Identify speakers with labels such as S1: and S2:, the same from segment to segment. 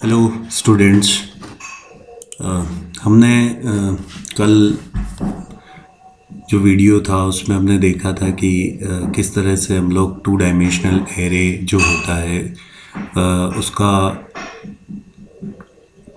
S1: Hello students. हमने कल जो वीडियो था उसमें हमने देखा था कि किस तरह से हम लोग टू डायमेंशनल एरे जो होता है उसका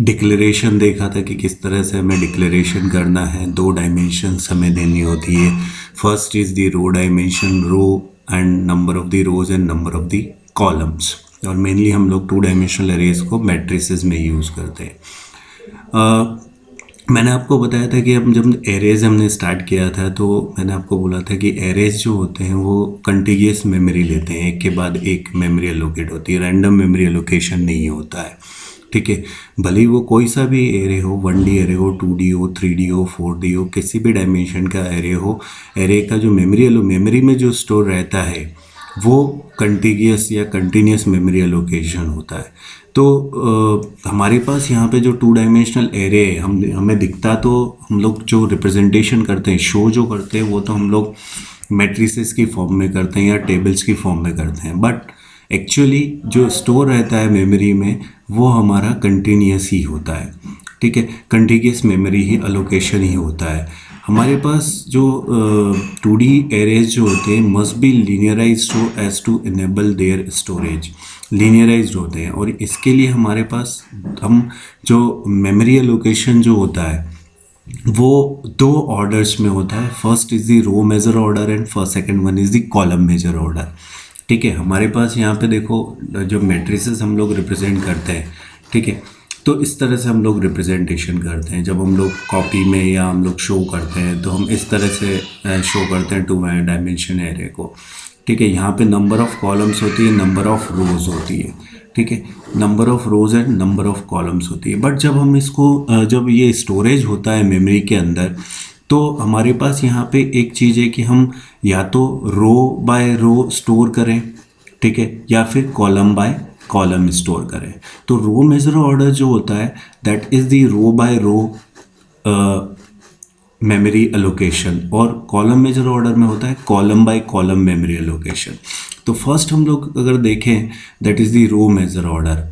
S1: डिक्लेरेशन देखा था कि किस तरह से हमें डिक्लेरेशन करना है। दो डायमेंशंस हमें देनी होती है। First is the row dimension, row and number of the rows and number of the columns. और मेनली हम लोग टू डायमेंशनल एरेज को मैट्रिसेस में यूज़ करते हैं। मैंने आपको बताया था कि हम जब एरेज हमने स्टार्ट किया था तो मैंने आपको बोला था कि एरेज जो होते हैं वो कंटिन्यूअस मेमोरी लेते हैं, एक के बाद एक मेमोरी एलोकेट होती है, रैंडम मेमोरी एलोकेशन नहीं होता है। ठीक है, भले ही वो कोई सा भी एरे हो, 1D एरे हो, 2D हो, 3D हो, 4D हो, किसी भी डायमेंशन का एरे हो, एरे का जो मेमोरी में जो स्टोर रहता है वो कंटिन्यूअस या कंटिन्यूअस मेमोरी एलोकेशन होता है। तो हमारे पास यहाँ पे जो टू डायमेंशनल एरे है, हमें दिखता तो हम लोग जो रिप्रेजेंटेशन करते हैं, शो जो करते हैं, वो तो हम लोग मैट्रिसेस की फॉर्म में करते हैं या टेबल्स की फॉर्म में करते हैं। बट एक्चुअली जो स्टोर रहता है मेमोरी में वो हमारा कंटिन्यूअस ही होता है। ठीक है, कंटिन्यूअस मेमोरी ही एलोकेशन ही होता है। हमारे पास जो 2D एरेज जो होते हैं must be linearized so as to enable their storage. Linearized होते हैं और इसके लिए हमारे पास हम जो मेमोरी एलोकेशन जो होता है वो दो ऑर्डर्स में होता है। First is the row major order and first second one is the column major order. ठीक है, हमारे पास यहाँ पे देखो जो मैट्रिसेस हम लोग रिप्रेजेंट करते हैं, ठीक है, तो इस तरह से हम लोग रिप्रेजेंटेशन करते हैं। जब हम लोग कॉपी में या हम लोग शो करते हैं तो हम इस तरह से शो करते हैं टू डायमेंशन एरे को। ठीक है, यहाँ पे नंबर ऑफ कॉलम्स होती है, नंबर ऑफ रोज़ होती है। ठीक है, number of rows and number of columns होती है। बट जब हम इसको जब ये स्टोरेज होता है मेमोरी के अंदर तो हमारे पास यहाँ पे एक चीज़ है कि हम या तो रो बाय रो स्टोर करें, ठीक है, या फिर कॉलम बाय कॉलम स्टोर करें। तो रो मेजर ऑर्डर जो होता है that is the row by row memory allocation, और कॉलम मेजर ऑर्डर में होता है column by column memory allocation. तो फर्स्ट हम लोग अगर देखें that is the row major order.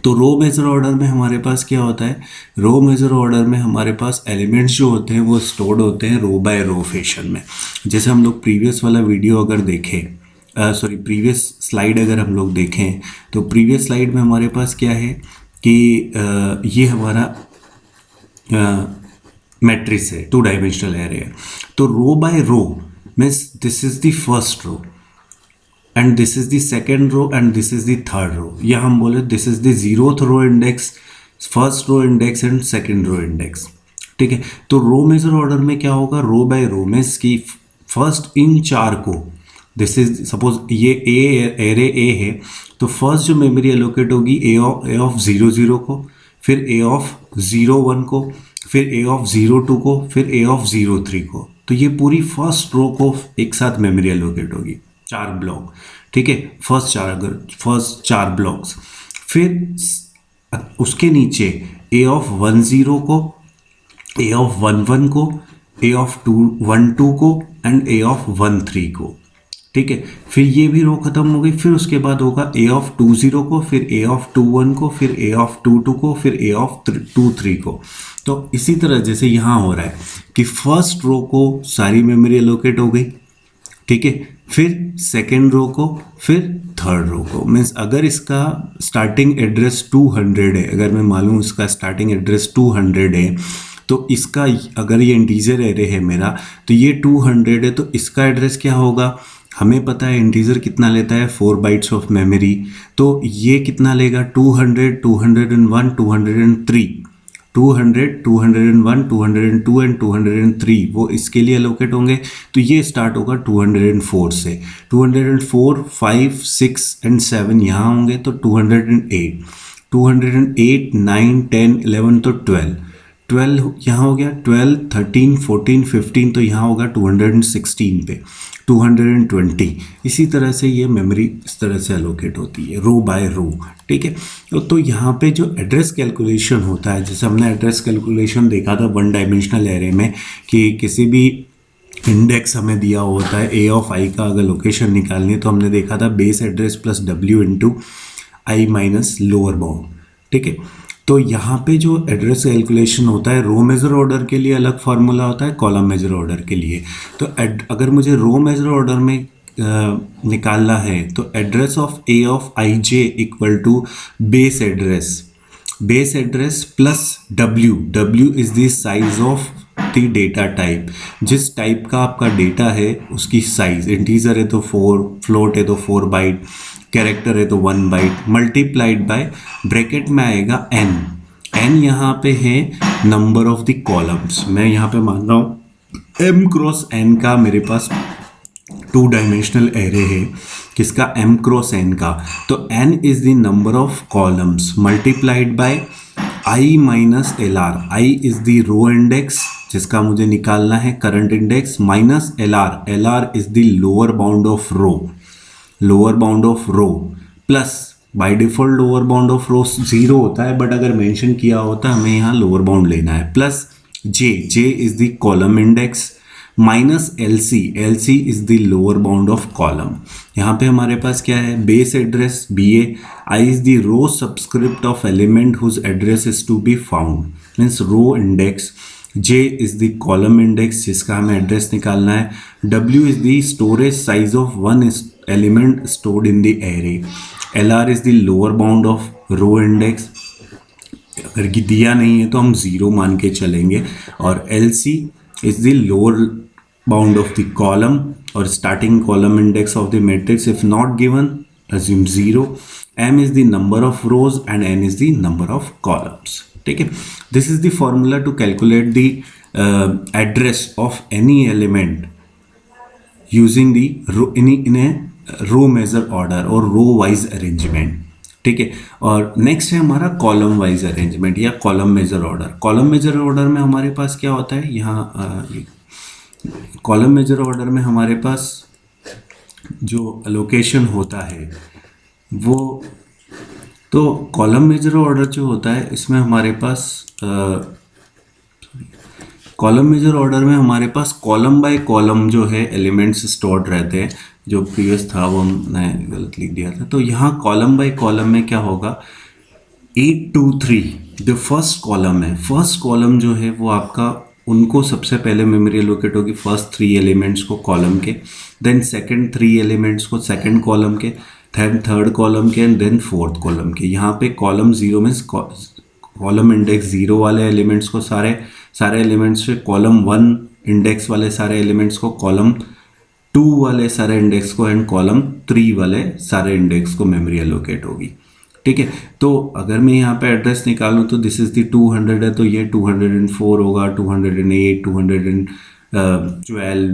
S1: तो रो मेजर ऑर्डर में हमारे पास क्या होता है, रो मेजर ऑर्डर में हमारे पास एलिमेंट्स जो होते हैं वो स्टोर्ड होते हैं रो बाय रो फैशन में। जैसे हम लोग प्रीवियस वाला वीडियो अगर देखें, प्रीवियस स्लाइड अगर हम लोग देखें तो प्रीवियस स्लाइड में हमारे पास क्या है कि ये हमारा मैट्रिक्स है, टू डायमेंशनल एरे है। तो row by row means this is the first row and this is the second row and this is the third row, या हम बोले this is the 0th row index, first row index and second row index. ठीक है, तो row major order में क्या होगा, row by row means की फर्स्ट इन चार को, दिस इज सपोज ये एरे ए है तो फर्स्ट जो मेमोरी एलोकेट होगी ए ऑफ 00 को, फिर ए ऑफ 01 को, फिर ए ऑफ 02 को, फिर ए ऑफ 03 को। तो ये पूरी फर्स्ट रो को एक साथ मेमोरी एलोकेट होगी, चार ब्लॉक। ठीक है, फर्स्ट चार ब्लॉक्स। फिर उसके नीचे ए ऑफ 10 को, ए ऑफ 11 को, ए ऑफ 12 को एंड ए ऑफ 13 को। ठीक है, फिर ये भी रो खत्म हो गई। फिर उसके बाद होगा ए ऑफ 20 को, फिर ए ऑफ 21 को, फिर ए ऑफ 22 को, फिर ए ऑफ 23 को। तो इसी तरह जैसे यहाँ हो रहा है कि फर्स्ट रो को सारी मेमोरी एलोकेट हो गई, ठीक है, फिर सेकेंड रो को, फिर थर्ड रो को। मीन्स अगर इसका स्टार्टिंग एड्रेस 200 है, अगर मैं मालूम इसका स्टार्टिंग एड्रेस 200 है तो इसका अगर ये इंटीजर एरे है मेरा तो ये 200 है, तो इसका एड्रेस क्या होगा, हमें पता है इंटीजर कितना लेता है 4 बाइट्स ऑफ मेमोरी। तो ये कितना लेगा 200, 201, 203, 200, 201, 202 एंड 203 वो इसके लिए एलोकेट होंगे। तो ये स्टार्ट होगा 204 से, 204, 5, 6 एंड 7 यहाँ होंगे तो 208, 208, 9, 10, 11 तो 12 यहाँ हो गया, 12, 13, 14, 15 तो यहाँ होगा 216 पे, 220। इसी तरह से ये मेमोरी इस तरह से एलोकेट होती है रो बाय रो। ठीक है, तो यहाँ पे जो एड्रेस कैलकुलेशन होता है, जैसे हमने एड्रेस कैलकुलेशन देखा था वन डायमेंशनल एरे में कि किसी भी इंडेक्स हमें दिया होता है ए ऑफ आई का अगर लोकेशन निकालनी है तो हमने देखा था base address plus W into I minus lower bound. ठीक है। तो यहाँ पे जो एड्रेस कैलकुलेशन होता है, रो मेजर ऑर्डर के लिए अलग फार्मूला होता है, कॉलम मेजर ऑर्डर के लिए। तो अगर मुझे रो मेजर ऑर्डर में निकालना है तो address of A of I J equal to base address plus W is the size of the data type. जिस टाइप का आपका डेटा है उसकी साइज, इंटीजर है तो 4, फ्लोट है तो 4 बाइट, कैरेक्टर है तो 1 बाइट, मल्टीप्लाइड बाय ब्रैकेट में आएगा एन यहाँ पे है नंबर ऑफ द कॉलम्स। मैं यहाँ पे मान रहा हूँ m क्रॉस n का मेरे पास 2 डायमेंशनल एरे है, किसका, m क्रॉस n का। तो n is the number of columns multiplied by i minus L R. I is the row index जिसका मुझे निकालना है current index, minus L R is the lower bound of row, plus by default lower bound of row 0 होता है, but अगर mention किया होता है हमें यहाँ लोअर बाउंड लेना है, plus J is the column index, minus L C is the lower bound of column. यहाँ पे हमारे पास क्या है, base address B A, I is the row subscript of element whose address is to be found, means row index, J is the column index जिसका हमें address निकालना है, W is the storage size of one element stored in the array, L R is the lower bound of row index, अगर कि दिया नहीं है तो हम 0 मान के चलेंगे, और L C is the lower bound of the column और starting column index of the matrix, if not given assume 0, m is the number of rows and n is the number of columns। ठीक है, this is the formula to calculate the address of any element using the in a row measure order or row wise arrangement। ठीक है, और next है हमारा column wise arrangement या column major order. Column major order में हमारे पास क्या होता है, यहाँ कॉलम मेजर ऑर्डर में हमारे पास जो एलोकेशन होता है वो, तो कॉलम मेजर ऑर्डर जो होता है इसमें हमारे पास कॉलम मेजर ऑर्डर में हमारे पास कॉलम बाय कॉलम जो है एलिमेंट्स स्टोर्ड रहते हैं, जो प्रीवियस था वो हमने गलत लिख दिया था। तो यहाँ कॉलम बाय कॉलम में क्या होगा, 8 2 3 जो फर्स्ट कॉलम है, फर्स्ट कॉलम जो है वो आपका, उनको सबसे पहले मेमोरी एलोकेट होगी फर्स्ट 3 एलिमेंट्स को कॉलम के, देन सेकंड 3 एलिमेंट्स को सेकंड कॉलम के, देन थर्ड कॉलम के, एंड देन फोर्थ कॉलम के। यहाँ पे कॉलम 0 में कॉलम इंडेक्स 0 वाले एलिमेंट्स को सारे एलिमेंट्स से, कॉलम 1 इंडेक्स वाले सारे एलिमेंट्स को, कॉलम 2 वाले सारे इंडेक्स को, एंड कॉलम 3 वाले सारे इंडेक्स को मेमोरी एलोकेट होगी। ठीक है, तो अगर मैं यहाँ पे एड्रेस निकालूँ तो दिस इज़ दी 200 है, तो ये 204 होगा, 208, 212,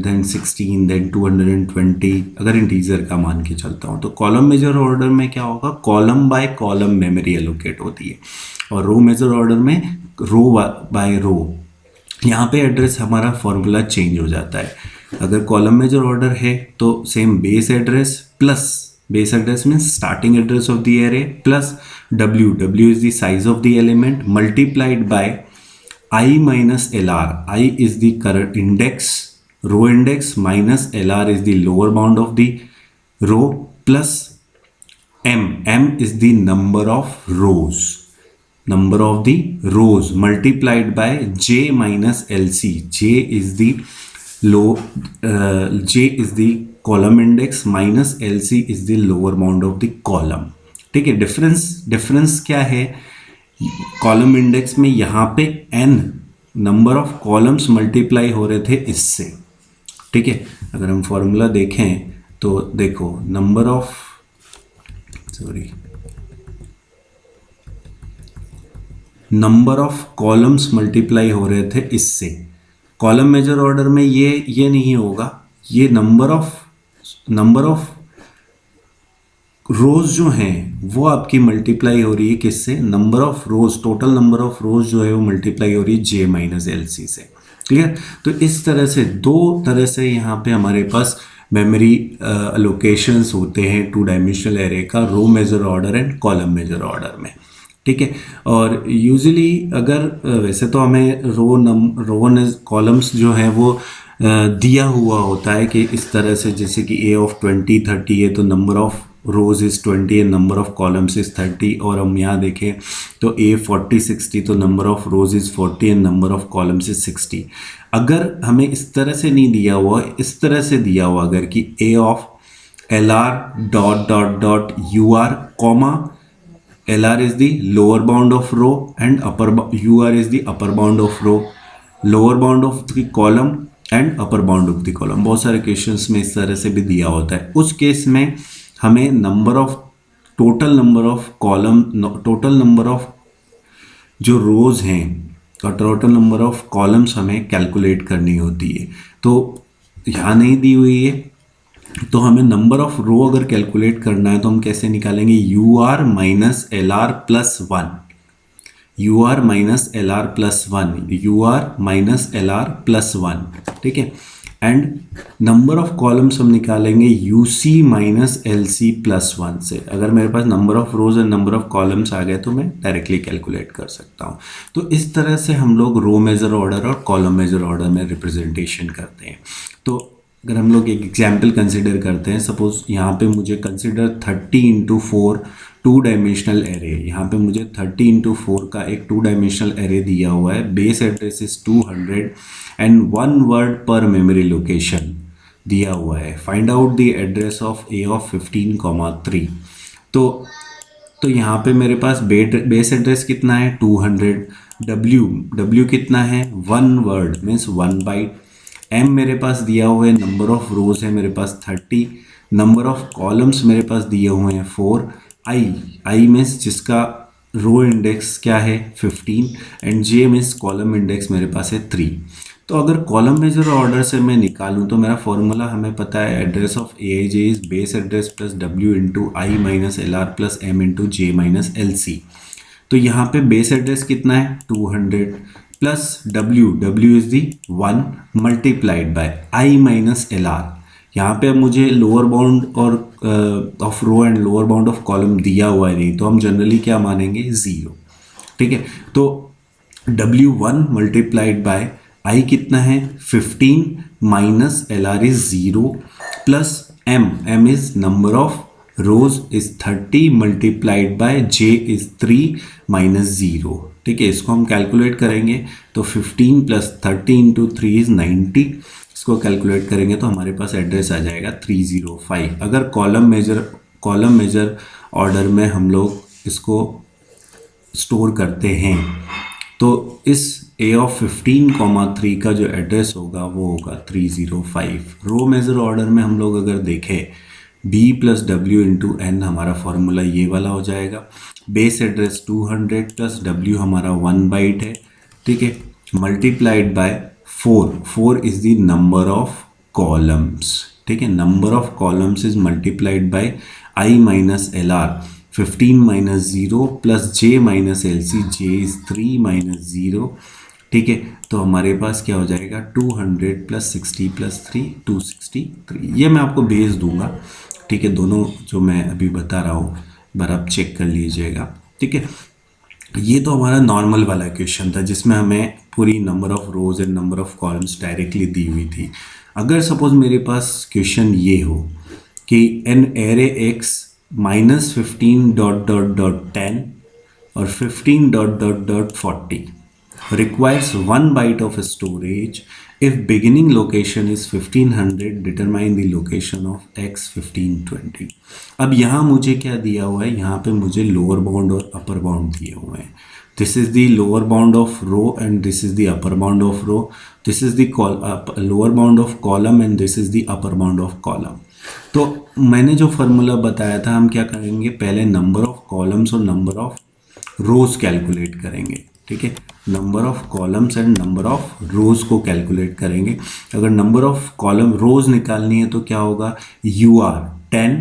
S1: देन 16, देन 220, अगर इंटीजर का मान के चलता हूँ। तो कॉलम मेजर ऑर्डर में क्या होगा, column by column memory allocate होती है, और रो मेजर ऑर्डर में रो बाय रो। यहाँ पे एड्रेस हमारा फॉर्मूला चेंज हो जाता है। अगर कॉलम मेजर ऑर्डर है तो same base address means starting address of the array, plus W is the size of the element, multiplied by I minus L R, I is the current index, row index, minus L R is the lower bound of the row, plus m is the number of rows multiplied by j minus L C, j is the column index, minus L C is the lower bound of the column. ठीक है, difference क्या है, column index में यहाँ पे n number of columns multiply हो रहे थे इससे। ठीक है, अगर हम फॉर्मूला देखें तो देखो नंबर ऑफ कॉलम्स मल्टीप्लाई हो रहे थे इससे। कॉलम मेजर ऑर्डर में ये नहीं होगा, ये नंबर ऑफ रोज जो हैं वो आपकी मल्टीप्लाई हो रही है किससे, number of rose, total number of रोज जो है वो मल्टीप्लाई हो रही है j माइनस एल सी से। क्लियर, तो इस तरह से 2 तरह से यहाँ पे हमारे पास मेमोरी लोकेशंस होते हैं 2 डायमेंशनल एरे का, row major order and column major order में। ठीक है, और यूजुअली अगर वैसे तो हमें रो कॉलम्स जो हैं वो दिया हुआ होता है कि इस तरह से, जैसे कि a ऑफ 20 30 है तो number of rose is 20 and number of columns is 30, और हम यहाँ देखें तो ए 40 60, तो number of rose is 40 and number of columns is 60। अगर हमें इस तरह से नहीं दिया हुआ, इस तरह से दिया हुआ अगर कि A of L R dot dot dot U R comma LR is the lower bound of row and UR is the upper bound of row, lower bound of the column and upper bound of the column। बहुत सारे questions में इस तरह से भी दिया होता है। उस केस में हमें total number of column, total number of जो रोज हैं और टोटल नंबर ऑफ कॉलम्स हमें कैलकुलेट करनी होती है। तो यहाँ नहीं दी हुई है, तो हमें नंबर ऑफ रो अगर कैलकुलेट करना है तो हम कैसे निकालेंगे, U R minus L R plus one, U R minus L R plus one, U R minus L R plus one, ठीक है। एंड नंबर ऑफ कॉलम्स हम निकालेंगे U C minus L C plus one से। अगर मेरे पास number of rows and number of columns आ गए तो मैं डायरेक्टली कैलकुलेट कर सकता हूँ। तो इस तरह से हम लोग रो मेजर ऑर्डर और कॉलम मेजर ऑर्डर में रिप्रेजेंटेशन करते हैं। तो अगर हम लोग एक एग्जाम्पल कंसिडर करते हैं, सपोज यहाँ पे मुझे consider 30 into 4 two dimensional array, यहाँ पे मुझे 30 इंटू 4 का एक टू डायमेंशनल एरे दिया हुआ है। Base address is 200 and 1 word पर मेमोरी लोकेशन दिया हुआ है। Find out the address of A of 15,3। तो यहाँ पे मेरे पास बेस एड्रेस कितना है 200, डब्ल्यू कितना है 1 वर्ड मीन्स 1 बाइट, एम मेरे पास दिया हुआ है, नंबर ऑफ रोज है मेरे पास 30, नंबर ऑफ कॉलम्स मेरे पास दिए हुए हैं 4, आई मीन्स जिसका रो इंडेक्स क्या है 15 and J means column index मेरे पास है 3। तो अगर कॉलम मेजर ऑर्डर से मैं निकालूं तो मेरा फॉर्मूला हमें पता है, address of A I J is base address plus W into I minus L R plus M into J minus L C. तो यहाँ पे बेस एड्रेस कितना है 200 plus W is the 1 multiplied by I minus L R. यहाँ पे अब मुझे lower bound और of row and lower bound of column दिया हुआ है नहीं, तो हम जनरली क्या मानेंगे 0, ठीक है। तो W1 मल्टीप्लाइड बाय आई कितना है 15 minus L R is 0 plus M is number of rows is 30 multiplied by J is 3 minus 0, ठीक है। इसको हम कैलकुलेट करेंगे तो 15 प्लस 30 इंटू 3 इज 90, इसको कैलकुलेट करेंगे तो हमारे पास एड्रेस आ जाएगा 305। अगर कॉलम मेजर ऑर्डर में हम लोग इसको स्टोर करते हैं तो इस ए ऑफ 15,3 का जो एड्रेस होगा वो होगा 305। रो मेजर ऑर्डर में हम लोग अगर देखें b plus W into N, हमारा फॉर्मूला ये वाला हो जाएगा। बेस एड्रेस 200 प्लस w हमारा 1 बाइट है, ठीक है, multiplied by 4 is the number of columns, ठीक है। Number of columns is multiplied by I minus L R, 15 minus 0 plus J minus L C, J is 3 minus 0, ठीक है। तो हमारे पास क्या हो जाएगा 200 प्लस 60 प्लस 3 263। ये मैं आपको भेज दूंगा, ठीक है, दोनों जो मैं अभी बता रहा हूँ बार आप चेक कर लीजिएगा, ठीक है। ये तो हमारा नॉर्मल वाला क्वेश्चन था जिसमें हमें पूरी number of rows and number of columns directly दी हुई थी। अगर सपोज मेरे पास क्वेश्चन ये हो कि an array x minus 15 dot dot dot 10 और 15 dot dot dot 40 requires 1 byte of storage if beginning location is 1500, determine the location of x 1520। अब यहाँ मुझे क्या दिया हुआ है, यहाँ पे मुझे लोअर बाउंड और अपर बाउंड दिए हुए हैं। This is the lower bound of row and this is the upper bound of row, this is the lower bound of column and this is the upper bound of column. तो मैंने जो formula बताया था, हम क्या करेंगे, पहले number of columns और नंबर ऑफ रोज कैलकुलेट करेंगे, ठीक है। Number of columns and number of रोज को कैलकुलेट करेंगे। अगर नंबर ऑफ कॉलम रोज निकालनी है तो क्या होगा, U R 10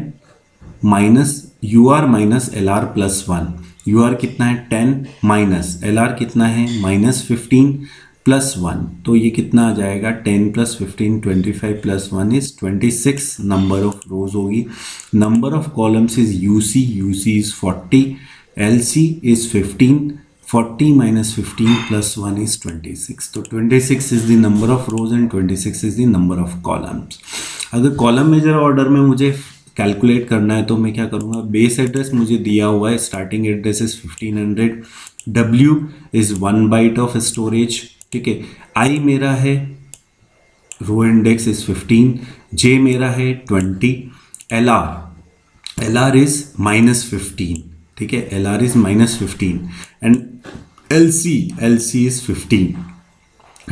S1: minus U R minus L R plus 1, U R कितना है 10 माइनस एल आर कितना है माइनस 15 प्लस 1, तो ये कितना आ जाएगा 10 plus 15 25 plus 1 is 26 number of rows होगी। Number of columns is U C is 40, L C is 15, 40 minus 15 plus 1 is 26, तो 26 is the number of rows and 26 is the number of columns। अगर column major order में मुझे calculate करना है तो मैं क्या करूँगा, बेस एड्रेस मुझे दिया हुआ है, starting address is 1500, W is 1 byte of storage, ठीक है। I मेरा है, रो इंडेक्स इज़ 15, J मेरा है 20, LR इज़ -15, ठीक है, LR is -15 and LC is 15।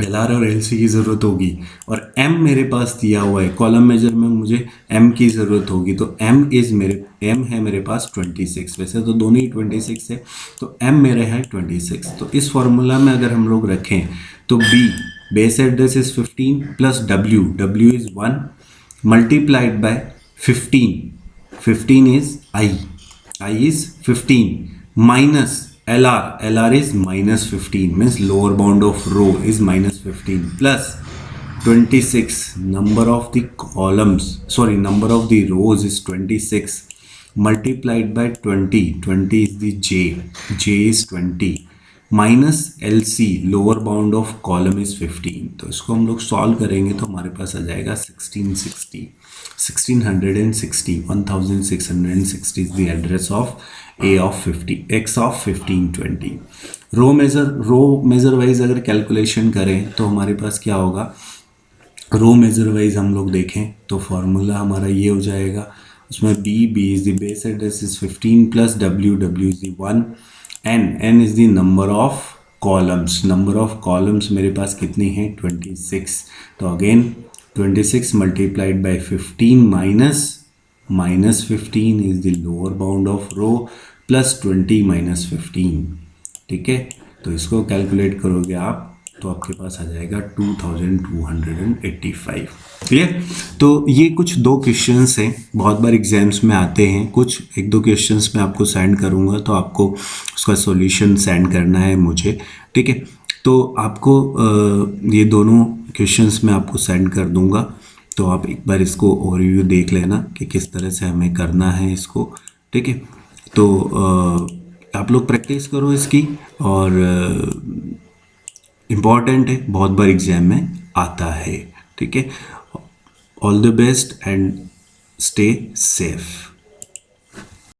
S1: LR और LC की ज़रूरत होगी और M मेरे पास दिया हुआ है, कॉलम मेजर में मुझे M की ज़रूरत होगी, तो M है मेरे पास 26, वैसे तो दोनों ही 26 है, तो M मेरे है 26। तो इस फॉर्मूला में अगर हम लोग रखें तो B base address is 15 plus W is 1 multiplied by 15 is I is 15 minus LR is -15 means lower bound of row is -15 plus 26 number of the number of the rows is 26 multiplied by 20 is the J is 20 minus LC lower bound of column is 15। तो इसको हम लोग solve करेंगे तो हमारे पास आ जाएगा 1660 is the address of A of 50 X of 1520। Row major wise अगर कैलकुलेशन करें तो हमारे पास क्या होगा, रो मेज़र वाइज हम लोग देखें तो फॉर्मूला हमारा ये हो जाएगा, उसमें B is the base address is 15 plus W is the 1, n is the number of columns मेरे पास कितनी है 26। तो again 26 multiplied by 15 minus 15 is the lower bound of row plus 20 minus 15, ठीक है। तो इसको कैलकुलेट करोगे आप तो आपके पास आ जाएगा 2285। क्लियर। तो ये कुछ 2 क्वेश्चंस हैं, बहुत बार एग्जाम्स में आते हैं, कुछ 1-2 क्वेश्चंस मैं आपको सेंड करूँगा तो आपको उसका सॉल्यूशन सेंड करना है मुझे, ठीक है। तो आपको ये दोनों क्वेश्चंस मैं आपको सेंड कर दूँगा, तो आप एक बार इसको ओवरव्यू देख लेना कि किस तरह से हमें करना है इसको, ठीक है। तो आप लोग प्रैक्टिस करो इसकी, और इम्पॉर्टेंट है, बहुत बार एग्जाम में आता है, ठीक है। All the best and stay safe.